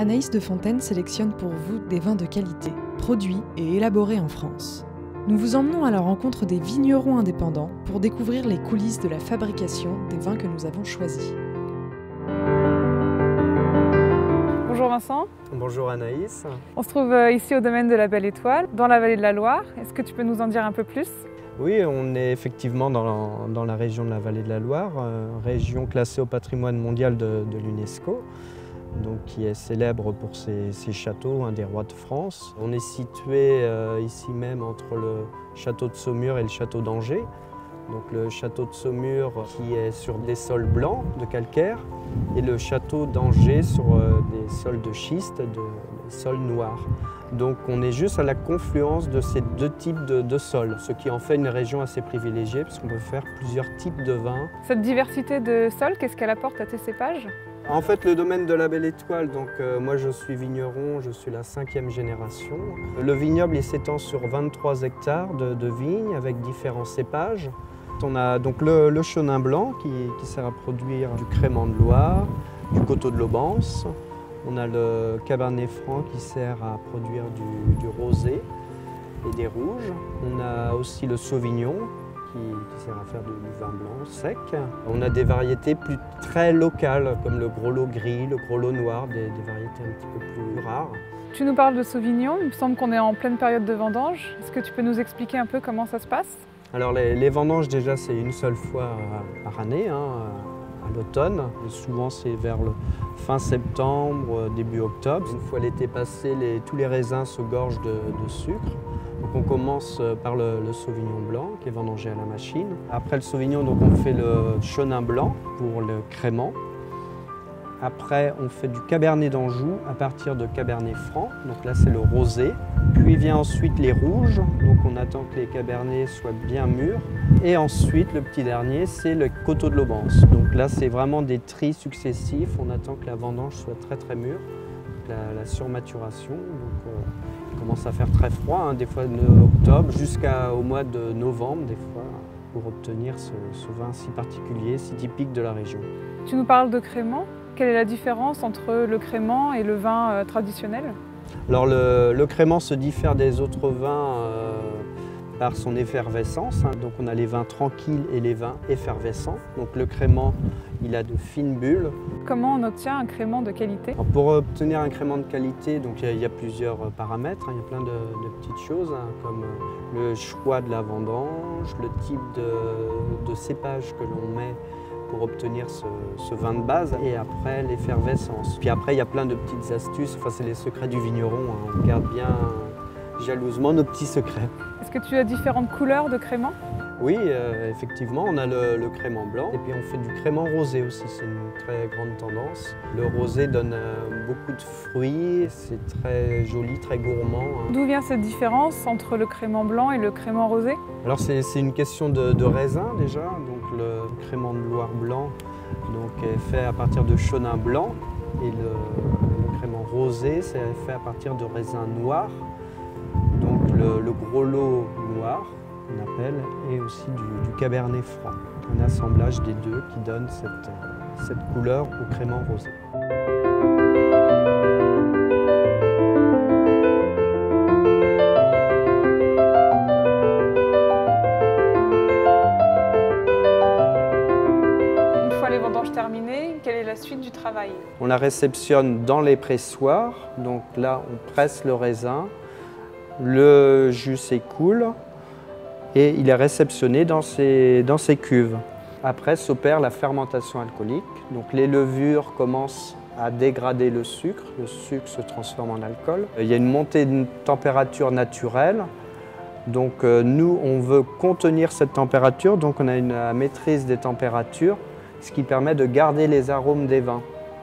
Anaïs de Fontaine sélectionne pour vous des vins de qualité, produits et élaborés en France. Nous vous emmenons à la rencontre des vignerons indépendants pour découvrir les coulisses de la fabrication des vins que nous avons choisis. Bonjour Vincent. Bonjour Anaïs. On se trouve ici au domaine de la Belle Étoile, dans la vallée de la Loire. Est-ce que tu peux nous en dire un peu plus? Oui, on est effectivement dans la région de la vallée de la Loire, région classée au patrimoine mondial de l'UNESCO, donc qui est célèbre pour ses châteaux, un des rois de France. On est situé ici même entre le château de Saumur et le château d'Angers. Donc le château de Saumur qui est sur des sols blancs de calcaire et le château d'Angers sur des sols de schiste, des sols noirs. Donc on est juste à la confluence de ces deux types de sols, ce qui en fait une région assez privilégiée parce qu'on peut faire plusieurs types de vins. Cette diversité de sols, qu'est-ce qu'elle apporte à tes cépages? En fait, le domaine de la Belle Étoile, donc moi je suis vigneron, je suis la 5e génération. Le vignoble il s'étend sur 23 hectares de vignes avec différents cépages. On a donc le chenin blanc qui sert à produire du crément de Loire, du coteau de l'Aubance. On a le cabernet franc qui sert à produire du rosé et des rouges. On a aussi le sauvignon qui sert à faire du vin blanc sec. On a des variétés très locales comme le gros lot gris, le gros lot noir, des variétés un petit peu plus rares. Tu nous parles de sauvignon, il me semble qu'on est en pleine période de vendange. Est-ce que tu peux nous expliquer un peu comment ça se passe? Alors les vendanges déjà c'est une seule fois par année, à l'automne. Souvent c'est vers le fin septembre, début octobre. Une fois l'été passé, tous les raisins se gorgent de sucre. Donc on commence par le sauvignon blanc qui est vendangé à la machine. Après le sauvignon, donc on fait le chenin blanc pour le crément. Après, on fait du cabernet d'Anjou à partir de cabernet franc. Donc là, c'est le rosé. Puis vient ensuite les rouges. Donc on attend que les cabernets soient bien mûrs. Et ensuite, le petit dernier, c'est le coteau de l'Aubance. Donc là, c'est vraiment des tris successifs. On attend que la vendange soit très mûre. La surmaturation. Donc il commence à faire très froid, des fois de octobre jusqu'au mois de novembre, des fois, pour obtenir ce vin si particulier, si typique de la région. Tu nous parles de crément. Quelle est la différence entre le crément et le vin traditionnel? Alors le crément se diffère des autres vins par son effervescence. Donc on a les vins tranquilles et les vins effervescents. Donc le crément, il a de fines bulles. Comment on obtient un crément de qualité? Alors, pour obtenir un crément de qualité, donc il y a plusieurs paramètres. Il y a plein de petites choses, comme le choix de la vendange, le type de cépage que l'on met pour obtenir ce vin de base, et après l'effervescence. Puis après, il y a plein de petites astuces, enfin c'est les secrets du vigneron, on garde bien jalousement nos petits secrets. Est-ce que tu as différentes couleurs de crément? Oui, effectivement, on a le crément blanc, et puis on fait du crément rosé aussi, c'est une très grande tendance. Le rosé donne beaucoup de fruits, c'est très joli, très gourmand. D'où vient cette différence entre le crément blanc et le crément rosé? Alors c'est une question de raisin déjà, donc le crément de Loire blanc est fait à partir de chenin blanc, et le crément rosé c'est fait à partir de raisins noirs, donc le gros lot noir, on appelle, et aussi du cabernet franc. Un assemblage des deux qui donne cette couleur au crément rosé. Une fois les vendanges terminées, quelle est la suite du travail? On la réceptionne dans les pressoirs, donc là on presse le raisin, le jus s'écoule, et il est réceptionné dans ces cuves. Après s'opère la fermentation alcoolique. Donc les levures commencent à dégrader le sucre se transforme en alcool. Il y a une montée de température naturelle. Donc nous, on veut contenir cette température, donc on a une maîtrise des températures, ce qui permet de garder les arômes des vins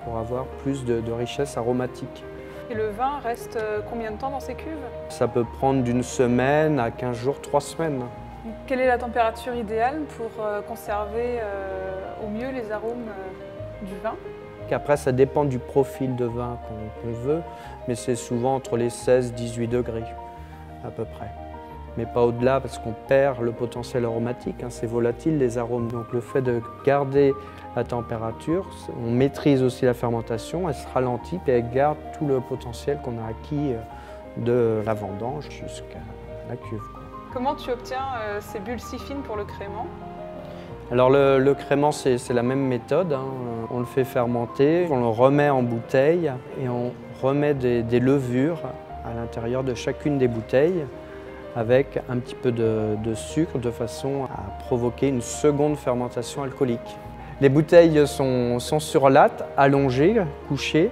pour avoir plus de richesse aromatique. Et le vin reste combien de temps dans ces cuves? Ça peut prendre d'une semaine à 15 jours, 3 semaines. Quelle est la température idéale pour conserver au mieux les arômes du vin? Après, ça dépend du profil de vin qu'on veut, mais c'est souvent entre les 16 et 18 degrés à peu près. mais pas au-delà parce qu'on perd le potentiel aromatique, hein, c'est volatile les arômes. Donc le fait de garder la température, on maîtrise aussi la fermentation, elle se ralentit et elle garde tout le potentiel qu'on a acquis de la vendange jusqu'à la cuve. Comment tu obtiens ces bulles si fines pour le crément? Alors le crément, c'est la même méthode, hein. On le fait fermenter, on le remet en bouteille et on remet des levures à l'intérieur de chacune des bouteilles avec un petit peu de sucre de façon à provoquer une seconde fermentation alcoolique. Les bouteilles sont sur latte, allongées, couchées.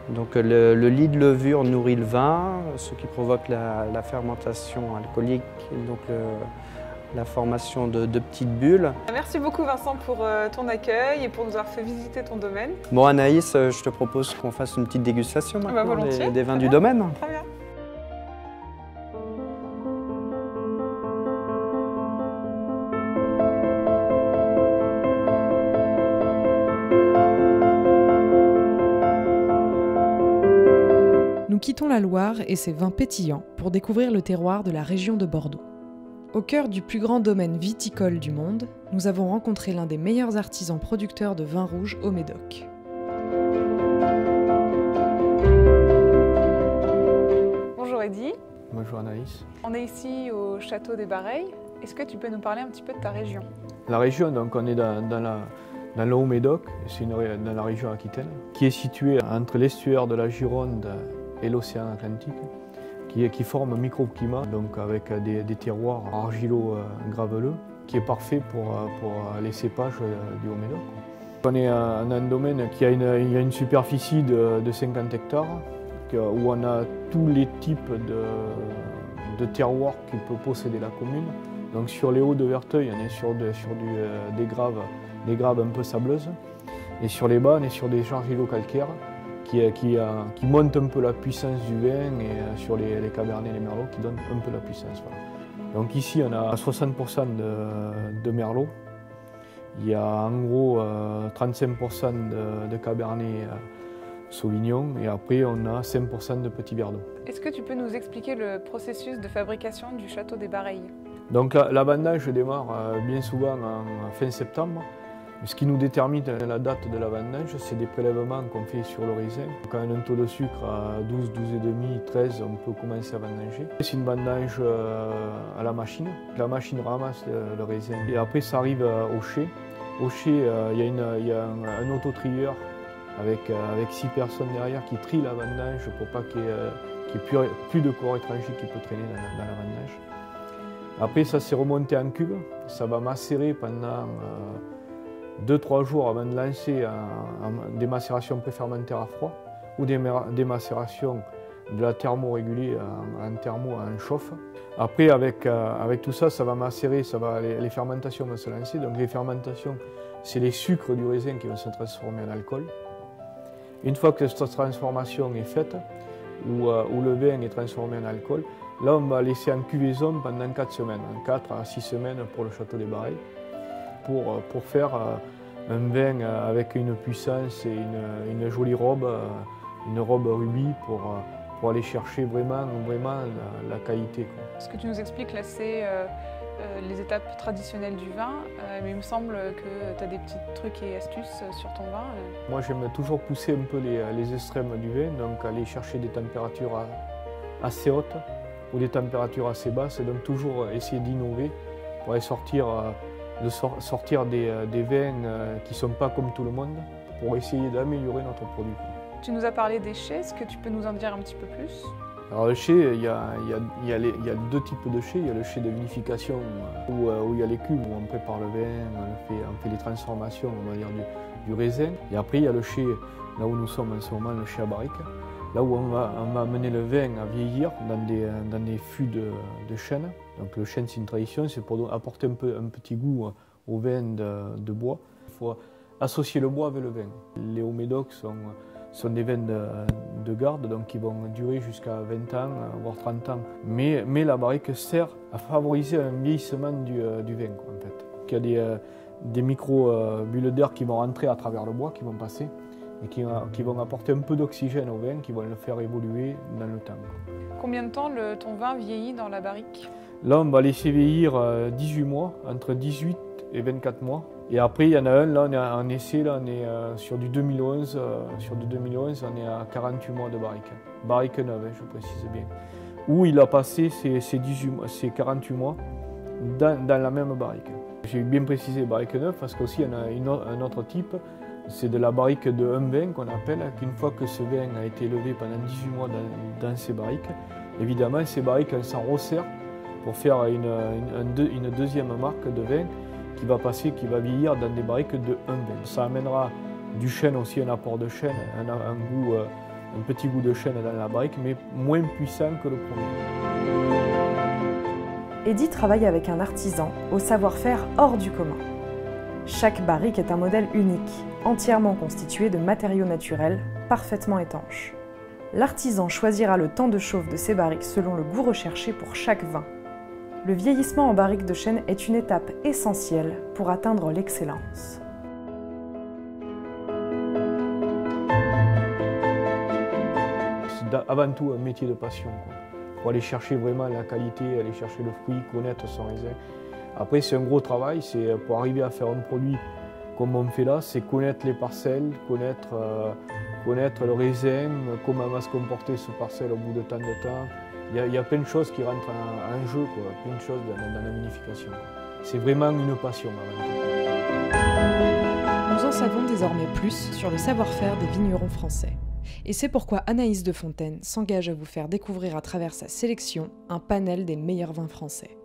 Donc le lit de levure nourrit le vin, ce qui provoque la fermentation alcoolique, et donc la formation de petites bulles. Merci beaucoup Vincent pour ton accueil et pour nous avoir fait visiter ton domaine. Bon Anaïs, je te propose qu'on fasse une petite dégustation maintenant des vins du domaine. Très bien. Nous quittons la Loire et ses vins pétillants pour découvrir le terroir de la région de Bordeaux. Au cœur du plus grand domaine viticole du monde, nous avons rencontré l'un des meilleurs artisans producteurs de vins rouges au Médoc. Bonjour Eddy. Bonjour Anaïs. On est ici au château des Bareilles. Est-ce que tu peux nous parler un petit peu de ta région? La région, donc on est dans le Haut-Médoc, c'est dans la région Aquitaine, qui est située entre l'estuaire de la Gironde et l'océan Atlantique, qui forme un microclimat, donc avec des terroirs argilo-graveleux, qui est parfait pour les cépages du Haut-Médoc. On est dans un domaine qui a une superficie de 50 hectares, où on a tous les types de terroirs que peut posséder la commune. Donc sur les hauts de Verteuil, on est sur des graves un peu sableuses, et sur les bas, on est sur des argilo-calcaires qui montent un peu la puissance du vin, et sur les cabernets et les merlots qui donnent un peu la puissance. Voilà. Donc ici, on a 60% de merlot. Il y a en gros 35% de cabernet sauvignon, et après on a 5% de petits verre d'eau. Est-ce que tu peux nous expliquer le processus de fabrication du château des Bareilles? Donc la vendange démarre bien souvent en fin septembre. Ce qui nous détermine la date de la vendange, c'est des prélèvements qu'on fait sur le raisin. Quand on a un taux de sucre à 12, 12,5, 13, on peut commencer à vendanger. C'est une vendange à la machine. La machine ramasse le raisin et après ça arrive au chai. Au chai, il y a un autotrieur avec 6 personnes derrière qui trient la vendange pour pas qu'il n'y ait plus de corps étranger qui peut traîner dans la vendange. Après, ça s'est remonté en cuve. Ça va macérer pendant 2-3 jours avant de lancer des macérations préfermentaires à froid ou des macérations de la thermo-régulée en thermo en chauffe. Après, avec tout ça, ça va macérer, les fermentations vont se lancer. Donc les fermentations, c'est les sucres du raisin qui vont se transformer en alcool. Une fois que cette transformation est faite, où le vin est transformé en alcool, là on va laisser en cuvaison pendant 4 semaines, 4 à 6 semaines pour le château des Bareilles, pour faire un vin avec une puissance et une jolie robe, une robe rubis pour aller chercher vraiment la qualité. Ce que tu nous expliques là, c'est les étapes traditionnelles du vin, mais il me semble que tu as des petits trucs et astuces sur ton vin. Moi j'aime toujours pousser un peu les extrêmes du vin, donc aller chercher des températures assez hautes ou des températures assez basses, et donc toujours essayer d'innover pour aller sortir des vins qui ne sont pas comme tout le monde, pour essayer d'améliorer notre produit. Tu nous as parlé des chais, est-ce que tu peux nous en dire un petit peu plus? Alors le chai, il y a 2 types de chais. Il y a le chai de vinification où il y a les cuves, où on prépare le vin, on fait les transformations, on va dire, du raisin. Et après il y a le chai, là où nous sommes en ce moment, le chai à barrique, là où on va amener le vin à vieillir dans des fûts de chêne. Donc le chêne, c'est une tradition, c'est pour apporter un petit goût au vin de bois. Il faut associer le bois avec le vin. Les Hauts-Médoc sont des vins de garde, donc qui vont durer jusqu'à 20 ans, voire 30 ans. Mais la barrique sert à favoriser un vieillissement du vin, en fait. Il y a des micro-bulles d'air qui vont rentrer à travers le bois, qui vont passer. et qui vont apporter un peu d'oxygène au vin, qui vont le faire évoluer dans le temps. Combien de temps ton vin vieillit dans la barrique? Là, on va laisser vieillir 18 mois, entre 18 et 24 mois. Et après, il y en a un, là, on est en essai, là, on est sur du 2011. Sur du 2011, on est à 48 mois de barrique. Barrique neuve, je précise bien. Où il a passé ces 48 mois dans la même barrique. J'ai bien précisé barrique neuve parce qu'aussi, il y en a un autre type. C'est de la barrique de 1-20 qu'on appelle, qu'une fois que ce vin a été élevé pendant 18 mois dans ces barriques, évidemment, ces barriques, elles s'en resserrent pour faire une deuxième marque de vin qui va vieillir dans des barriques de 1-20. Ça amènera du chêne aussi, un apport de chêne, un petit goût de chêne dans la barrique, mais moins puissant que le premier. Eddy travaille avec un artisan au savoir-faire hors du commun. Chaque barrique est un modèle unique, entièrement constitué de matériaux naturels, parfaitement étanches. L'artisan choisira le temps de chauffe de ces barriques selon le goût recherché pour chaque vin. Le vieillissement en barrique de chêne est une étape essentielle pour atteindre l'excellence. C'est avant tout un métier de passion, quoi. Pour aller chercher vraiment la qualité, aller chercher le fruit, connaître son raisin. Après, c'est un gros travail, c'est pour arriver à faire un produit comme on fait là, c'est connaître les parcelles, connaître le raisin, comment va se comporter ce parcelle au bout de tant de temps. Il y a plein de choses qui rentrent en jeu, quoi, plein de choses dans la vinification. C'est vraiment une passion avant tout. Nous en savons désormais plus sur le savoir-faire des vignerons français. Et c'est pourquoi Anaïs de Fontaine s'engage à vous faire découvrir à travers sa sélection un panel des meilleurs vins français.